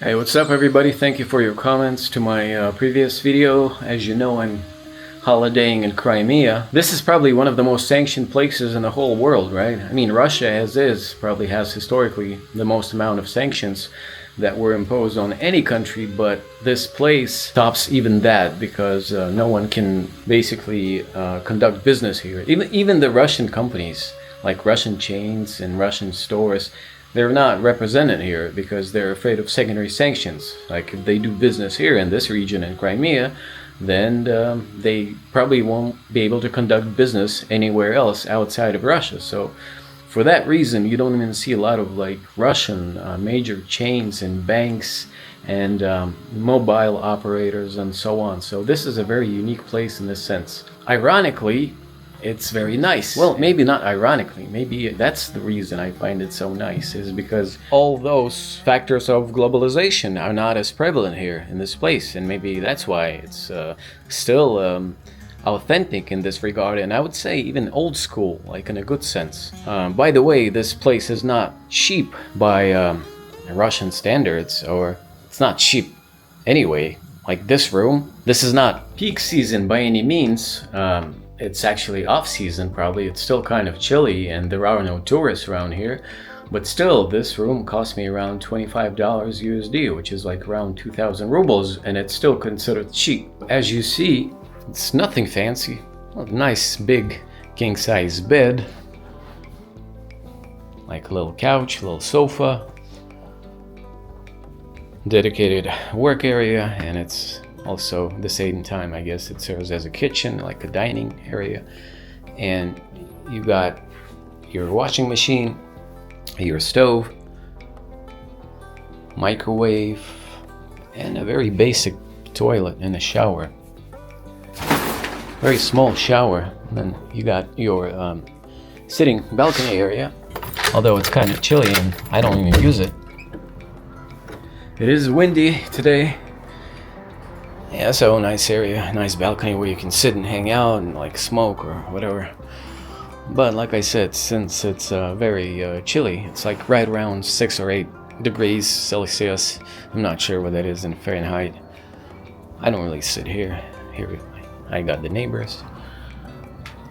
Hey, what's up everybody? Thank you for your comments to my previous video. As you know, I'm holidaying in Crimea. This is probably one of the most sanctioned places in the whole world, right? I mean, Russia as is probably has historically the most amount of sanctions that were imposed on any country, but this place tops even that because no one can basically conduct business here. Even the Russian companies, like Russian chains and Russian stores, they're not represented here because they're afraid of secondary sanctions. Like if they do business here in this region in Crimea, then they probably won't be able to conduct business anywhere else outside of Russia. So for that reason, you don't even see a lot of like Russian major chains and banks and mobile operators and so on. So this is a very unique place in this sense. Ironically, it's very nice. Well, maybe not ironically, maybe that's the reason I find it so nice, is because all those factors of globalization are not as prevalent here in this place, and maybe that's why it's still authentic in this regard, and I would say even old school, like in a good sense. By the way, this place is not cheap by Russian standards, or it's not cheap anyway. Like this room, this is not peak season by any means. It's actually off season probably. It's still kind of chilly and there are no tourists around here, but still this room cost me around $25 USD, which is like around 2,000 rubles, and it's still considered cheap. As you see, it's nothing fancy. A nice big king size bed, like a little couch, a little sofa, dedicated work area, and it's also the same time, I guess, it serves as a kitchen, like a dining area. And you got your washing machine, your stove, microwave, and a very basic toilet and a shower. Very small shower. And then you got your sitting balcony area, although it's kind of chilly and I don't even use it. It is windy today. Yeah, so nice area, nice balcony where you can sit and hang out and like smoke or whatever. But like I said, since it's very chilly, it's like right around 6 or 8 degrees Celsius. I'm not sure what that is in Fahrenheit. I don't really sit here. Here I got the neighbors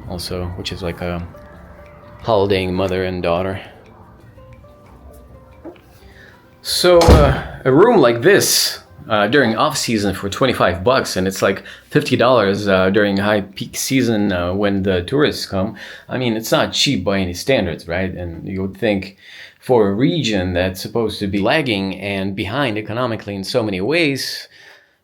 also, which is like a holidaying mother and daughter. So a room like this during off season for $25, and it's like $50 during high peak season when the tourists come. I mean, it's not cheap by any standards, right? And you would think for a region that's supposed to be lagging and behind economically in so many ways,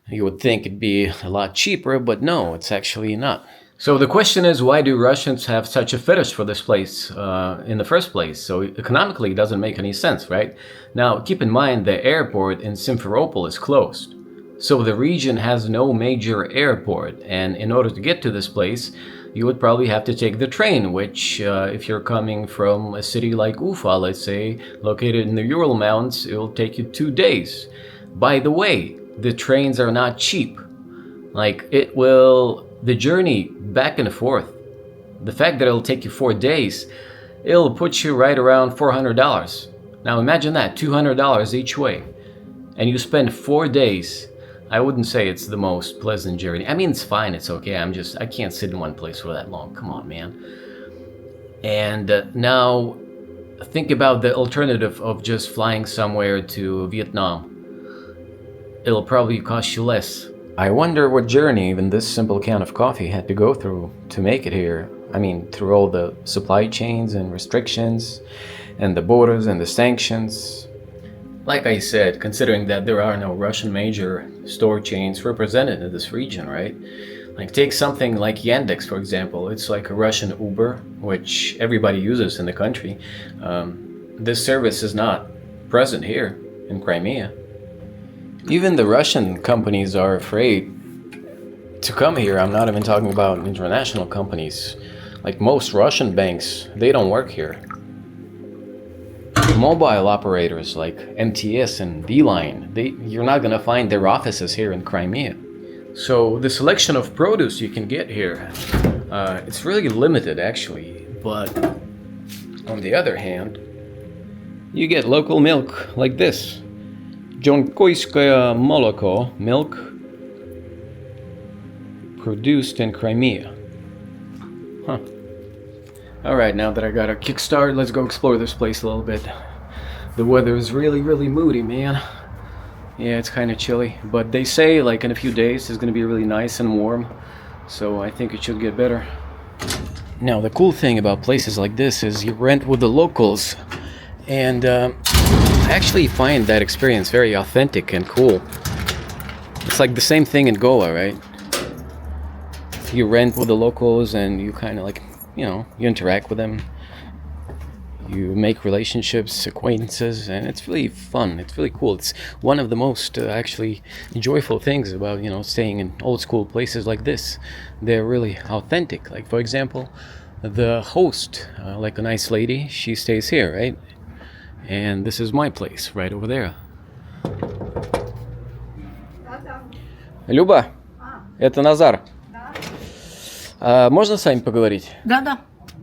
you would think it'd be a lot cheaper, but no, it's actually not. So the question is, why do Russians have such a fetish for this place in the first place? So economically, it doesn't make any sense, right? Now, keep in mind the airport in Simferopol is closed. So the region has no major airport, and in order to get to this place, you would probably have to take the train, which if you're coming from a city like Ufa, let's say, located in the Ural Mountains, it will take you 2 days. By the way, the trains are not cheap. Like the journey back and forth, the fact that it'll take you 4 days, it'll put you right around $400. Now imagine that, $200 each way, and you spend 4 days. I wouldn't say it's the most pleasant journey. I mean, it's fine, it's okay. I can't sit in one place for that long. Come on, man. And now think about the alternative of just flying somewhere to Vietnam. It'll probably cost you less. I wonder what journey even this simple can of coffee had to go through to make it here. I mean, through all the supply chains and restrictions and the borders and the sanctions. Like I said, considering that there are no Russian major store chains represented in this region, right? Like take something like Yandex, for example. It's like a Russian Uber, which everybody uses in the country. This service is not present here in Crimea. Even the Russian companies are afraid to come here. I'm not even talking about international companies. Like most Russian banks, they don't work here. Mobile operators like MTS and Beeline, you're not gonna find their offices here in Crimea. So the selection of produce you can get here, it's really limited actually. But on the other hand, you get local milk like this. Jonkoyskoye moloko, milk produced in Crimea. Huh. Alright, now that I got a kickstart, let's go explore this place a little bit. The weather is really, really moody, man. Yeah, it's kind of chilly, but they say like in a few days it's gonna be really nice and warm, so I think it should get better. Now, the cool thing about places like this is you rent with the locals, and I actually find that experience very authentic and cool. It's like the same thing in Goa, right? You rent with the locals and you kind of like, you know, you interact with them. You make relationships, acquaintances, and it's really fun. It's really cool. It's one of the most actually joyful things about, you know, staying in old school places like this. They're really authentic. Like, for example, the host, like a nice lady, she stays here, right? And this is my place right over there. Люба, это Назар. Можно с вами поговорить? Да.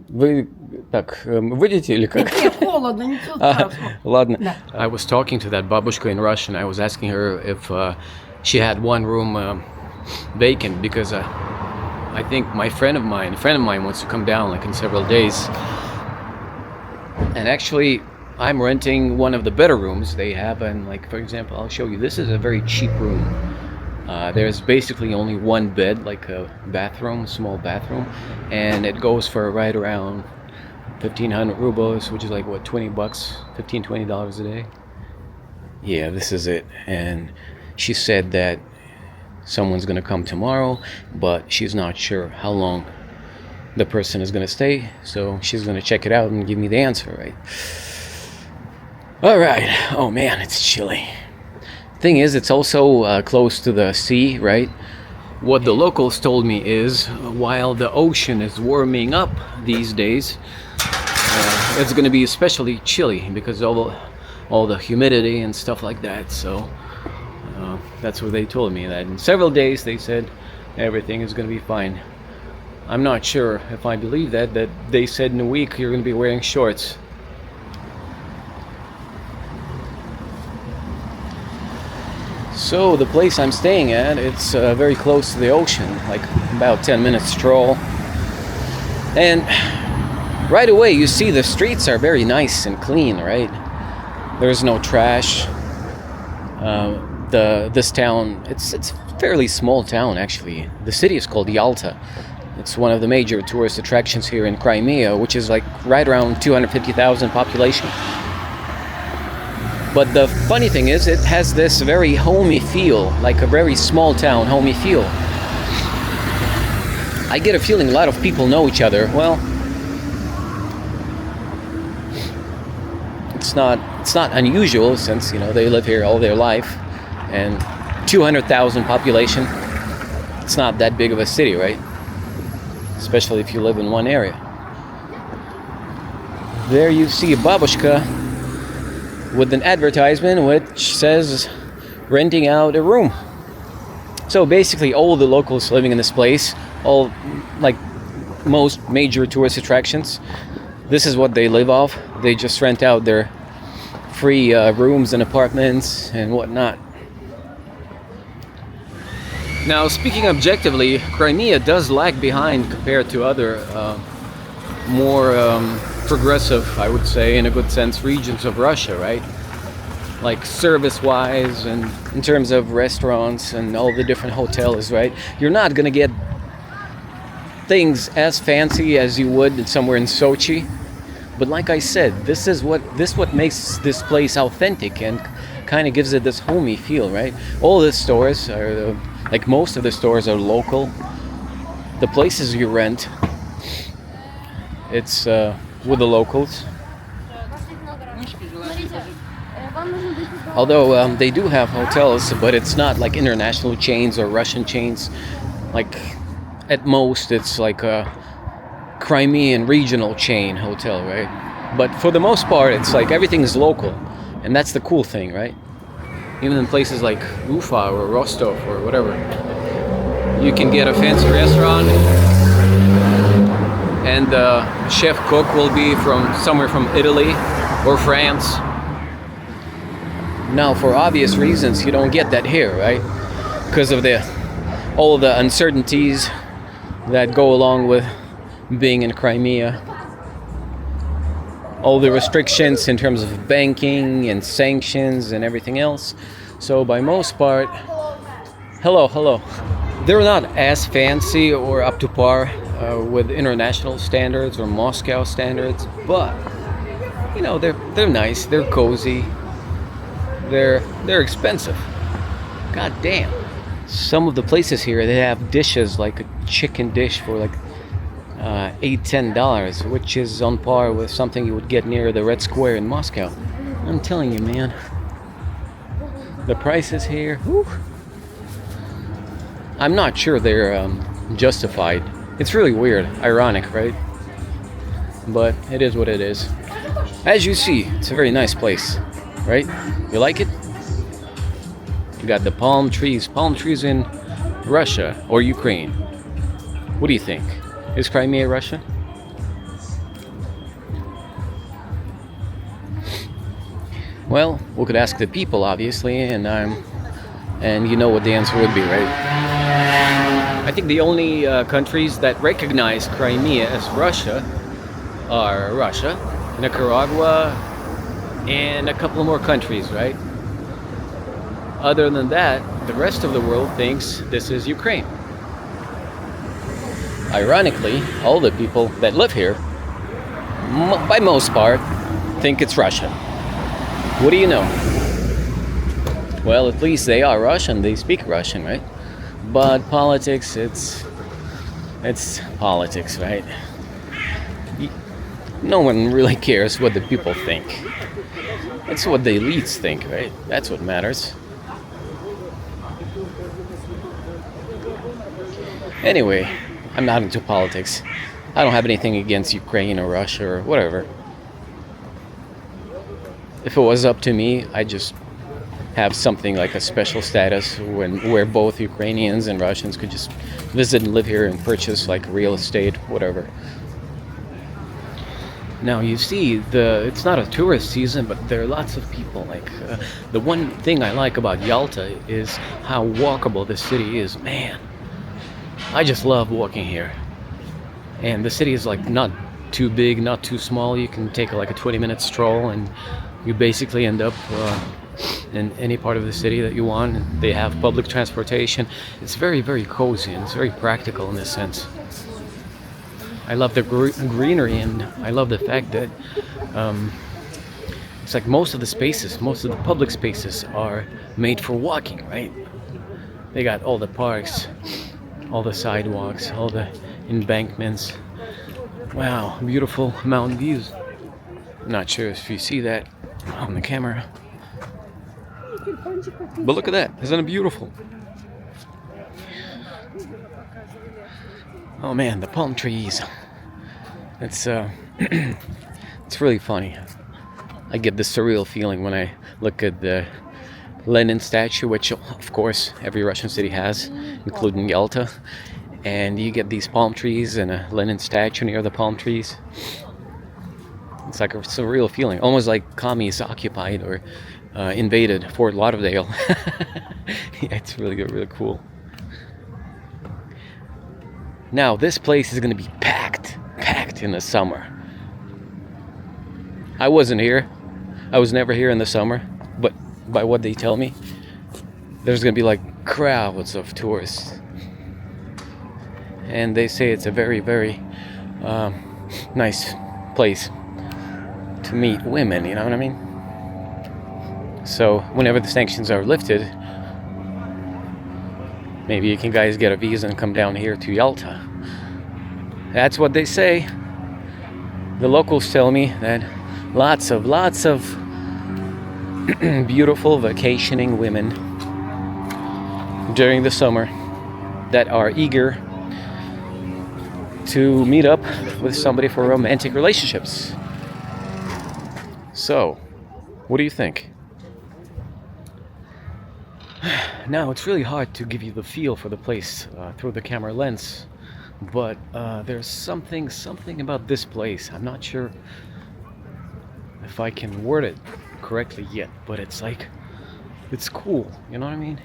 Вы так выйдете или как? Нет, холодно, ничего страшного. Ладно. Да. I was talking to that babushka in Russian. I was asking her if she had one room vacant because I think a friend of mine wants to come down like in several days. And actually, I'm renting one of the better rooms they have, and like, for example, I'll show you. This is a very cheap room. There's basically only one bed, like a bathroom, small bathroom, and it goes for right around 1,500 rubles, which is like what, $20, $15-20 a day. Yeah, this is it. And she said that someone's gonna come tomorrow, but she's not sure how long the person is gonna stay, so she's gonna check it out and give me the answer, right? All right. Oh man, it's chilly. Thing is, it's also close to the sea, right? What the locals told me is, while the ocean is warming up these days, it's going to be especially chilly because all the humidity and stuff like that. So that's what they told me, that in several days they said everything is going to be fine. I'm not sure if I believe that they said in a week you're going to be wearing shorts. So the place I'm staying at, it's very close to the ocean, like about 10 minutes stroll. And right away you see the streets are very nice and clean, right? There's no trash. This town, it's a fairly small town actually. The city is called Yalta. It's one of the major tourist attractions here in Crimea, which is like right around 250,000 population. But the funny thing is, it has this very homey feel, like a very small town homey feel. I get a feeling a lot of people know each other. Well, it's not unusual since, you know, they live here all their life, and 200,000 population. It's not that big of a city, right? Especially if you live in one area. There you see a babushka with an advertisement which says renting out a room. So basically all the locals living in this place, all like most major tourist attractions, this is what they live off. They just rent out their free rooms and apartments and whatnot. Now, speaking objectively, Crimea does lag behind compared to other more progressive, I would say, in a good sense, regions of Russia, right? Like service-wise and in terms of restaurants and all the different hotels, right? You're not gonna get things as fancy as you would somewhere in Sochi, but like I said, this what makes this place authentic and kind of gives it this homey feel, right? All the stores are like most of the stores are local. The places you rent, it's with the locals. Although they do have hotels, but it's not like international chains or Russian chains. Like at most it's like a Crimean regional chain hotel, right? But for the most part it's like everything is local, and that's the cool thing, right? Even in places like Ufa or Rostov or whatever, you can get a fancy restaurant and the chef cook will be from somewhere from Italy or France. Now, for obvious reasons, you don't get that here, right? Because of all the uncertainties that go along with being in Crimea. All the restrictions in terms of banking and sanctions and everything else. So by most part, hello. They're not as fancy or up to par with international standards or Moscow standards, but you know, they're nice, they're cozy, they're expensive. God damn. Some of the places here, they have dishes like a chicken dish for like $8-10, which is on par with something you would get near the Red Square in Moscow. I'm telling you, man. The prices here, whew, I'm not sure they're justified. It's really weird, ironic, right? But it is what it is. As you see, it's a very nice place, right? You like it? You got the palm trees in Russia or Ukraine. What do you think? Is Crimea Russia? Well, we could ask the people, obviously, and you know what the answer would be, right? I think the only countries that recognize Crimea as Russia are Russia, Nicaragua, and a couple more countries, right? Other than that, the rest of the world thinks this is Ukraine. Ironically, all the people that live here, by most part, think it's Russia. What do you know? Well, at least they are Russian, they speak Russian, right? But politics, it's politics, right? No one really cares what the people think. It's what the elites think, right? That's what matters. Anyway, I'm not into politics. I don't have anything against Ukraine or Russia or whatever. If it was up to me, I'd just have something like a special status where both Ukrainians and Russians could just visit and live here and purchase like real estate, whatever. Now you see, it's not a tourist season, but there are lots of people. Like the one thing I like about Yalta is how walkable the city is. Man, I just love walking here. And the city is like not too big, not too small. You can take like a 20-minute stroll and you basically end up in any part of the city that you want. They have public transportation. It's very, very cozy and it's very practical in this sense. I love the greenery, and I love the fact that it's like most of the public spaces are made for walking, right? They got all the parks, all the sidewalks, all the embankments. Wow, beautiful mountain views. I'm not sure if you see that on the camera. But look at that, isn't it beautiful? Oh man, the palm trees. It's it's really funny. I get this surreal feeling when I look at the Lenin statue, which of course every Russian city has, including Yalta. And you get these palm trees and a Lenin statue near the palm trees. It's like a surreal feeling, almost like commies occupied or invaded Fort Lauderdale. Yeah, it's really cool. Now, this place is going to be packed in the summer. I wasn't here. I was never here in the summer, but by what they tell me, there's going to be like crowds of tourists. And they say it's a very, very nice place to meet women, you know what I mean? So, whenever the sanctions are lifted, maybe you can guys get a visa and come down here to Yalta. That's what they say. The locals tell me that lots of beautiful vacationing women during the summer that are eager to meet up with somebody for romantic relationships. So, what do you think? Now, it's really hard to give you the feel for the place through the camera lens, but there's something about this place. I'm not sure if I can word it correctly yet, but it's like It's cool, you know what I mean?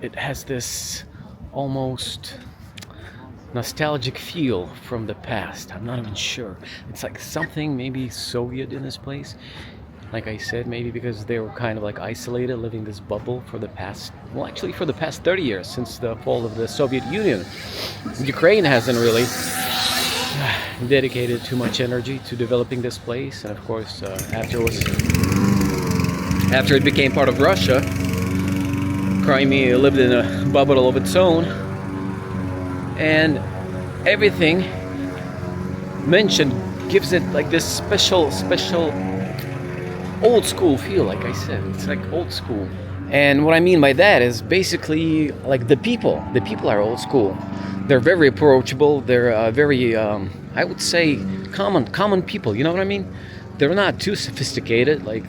It has this almost nostalgic feel from the past. I'm not even sure. It's like something maybe Soviet in this place. Like I said, maybe because they were kind of like isolated, living this bubble for the past, well, actually for the past 30 years since the fall of the Soviet Union. Ukraine hasn't really dedicated too much energy to developing this place, and of course, after it became part of Russia, Crimea lived in a bubble of its own, and everything mentioned gives it like this special old school feel. Like I said, it's like old school. And what I mean by that is basically like the people are old school. They're very approachable. They're very I would say common people, you know what I mean? They're not too sophisticated like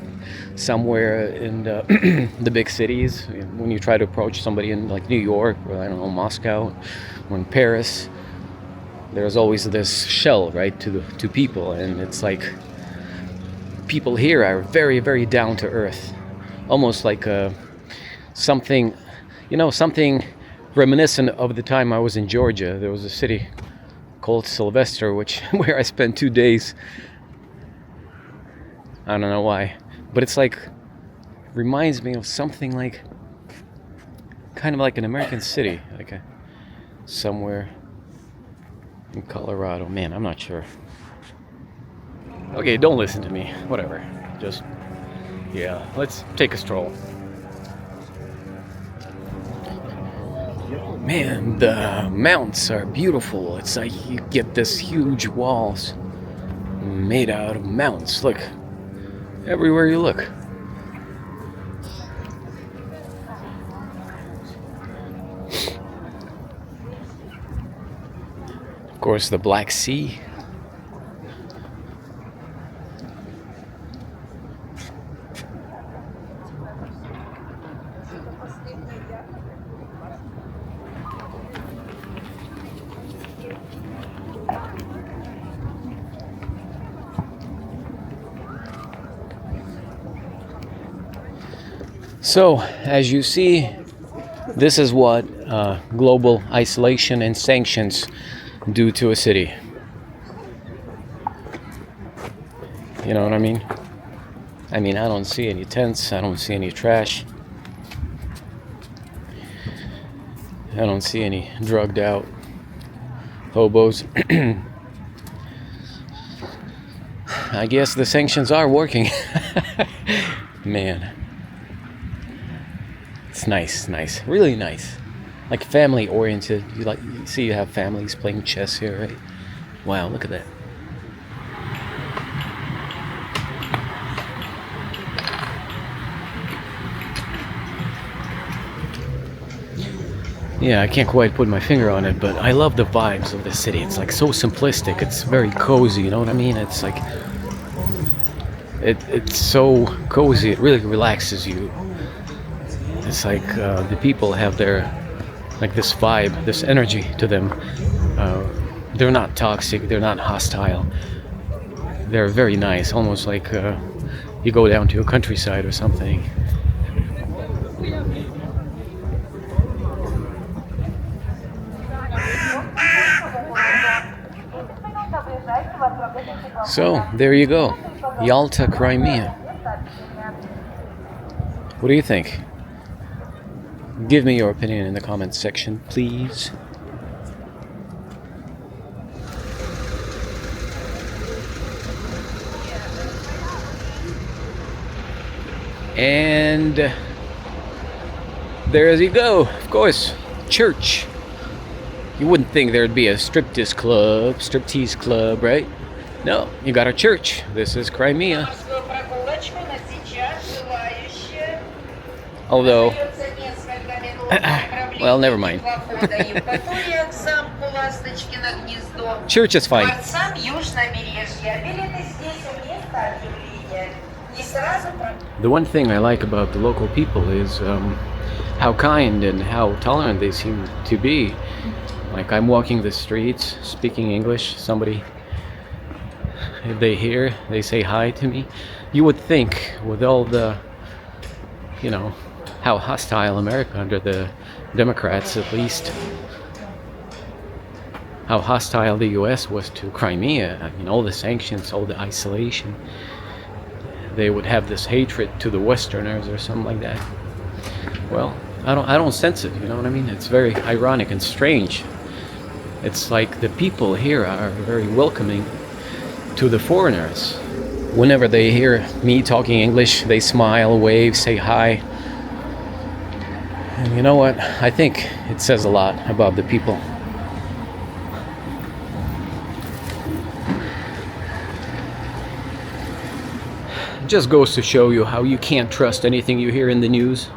somewhere in the big cities. When you try to approach somebody in like New York or I don't know, Moscow or in Paris, there's always this shell, right, to people, and it's like people here are very, very down to earth, almost like something reminiscent of the time I was in Georgia. There was a city called Sylvester, where I spent 2 days. I don't know why, but it's like reminds me of something like kind of like an American city, like somewhere in Colorado. Man, I'm not sure. Okay, don't listen to me. Whatever. Just, yeah, let's take a stroll. Man, the mountains are beautiful. It's like you get this huge walls made out of mountains. Look, everywhere you look. Of course, the Black Sea. So, as you see, this is what global isolation and sanctions do to a city. You know what I mean? I don't see any tents, I don't see any trash. I don't see any drugged out hobos. I guess the sanctions are working. Man. It's nice, really nice. Like family oriented. You see you have families playing chess here, right? Wow, look at that. Yeah, I can't quite put my finger on it, but I love the vibes of the city. It's like so simplistic. It's very cozy, you know what I mean? It's like it's so cozy. It really relaxes you. It's like the people have their like this vibe, this energy to them. They're not toxic. They're not hostile. They're very nice, almost like you go down to a countryside or something. So, there you go. Yalta, Crimea. What do you think? Give me your opinion in the comments section, please. And there you go, of course, church. You wouldn't think there'd be a striptease club, right? No, you got a church. This is Crimea. Although, well, never mind. Church is fine. The one thing I like about the local people is how kind and how tolerant they seem to be. Like I'm walking the streets, speaking English, somebody, if they hear, they say hi to me. You would think with all the you know, how hostile America, under the Democrats at least, how hostile the US was to Crimea. I mean, all the sanctions, all the isolation. They would have this hatred to the Westerners or something like that. Well, I don't sense it, you know what I mean? It's very ironic and strange. It's like the people here are very welcoming to the foreigners. Whenever they hear me talking English, they smile, wave, say hi. And you know what? I think it says a lot about the people. It just goes to show you how you can't trust anything you hear in the news.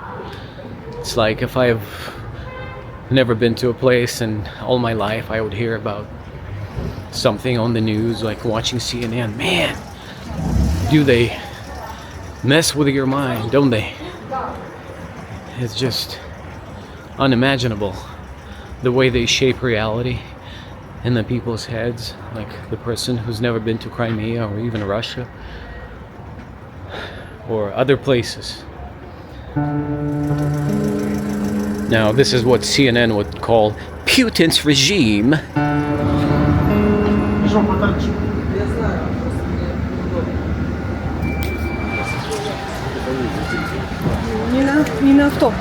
It's like if I've never been to a place and all my life I would hear about something on the news, like watching CNN. Man, do they mess with your mind, don't they? It's just unimaginable the way they shape reality in the people's heads, like the person who's never been to Crimea or even Russia or other places. Now, this is what CNN would call Putin's regime. Не на автобус.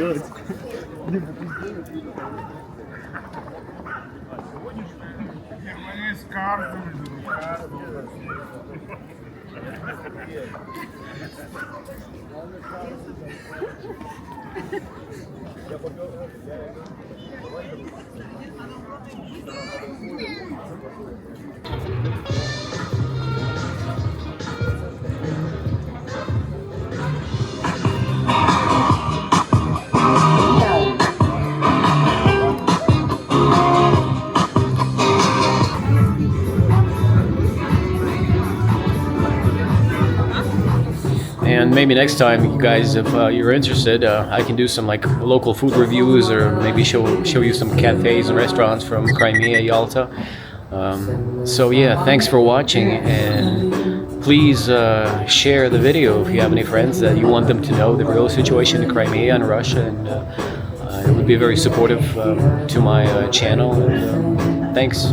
делать. And maybe next time, you guys, if you're interested, I can do some like local food reviews, or maybe show you some cafes and restaurants from Crimea, Yalta. So yeah, thanks for watching, and please share the video if you have any friends that you want them to know the real situation in Crimea and Russia, and it would be very supportive to my channel. And, thanks.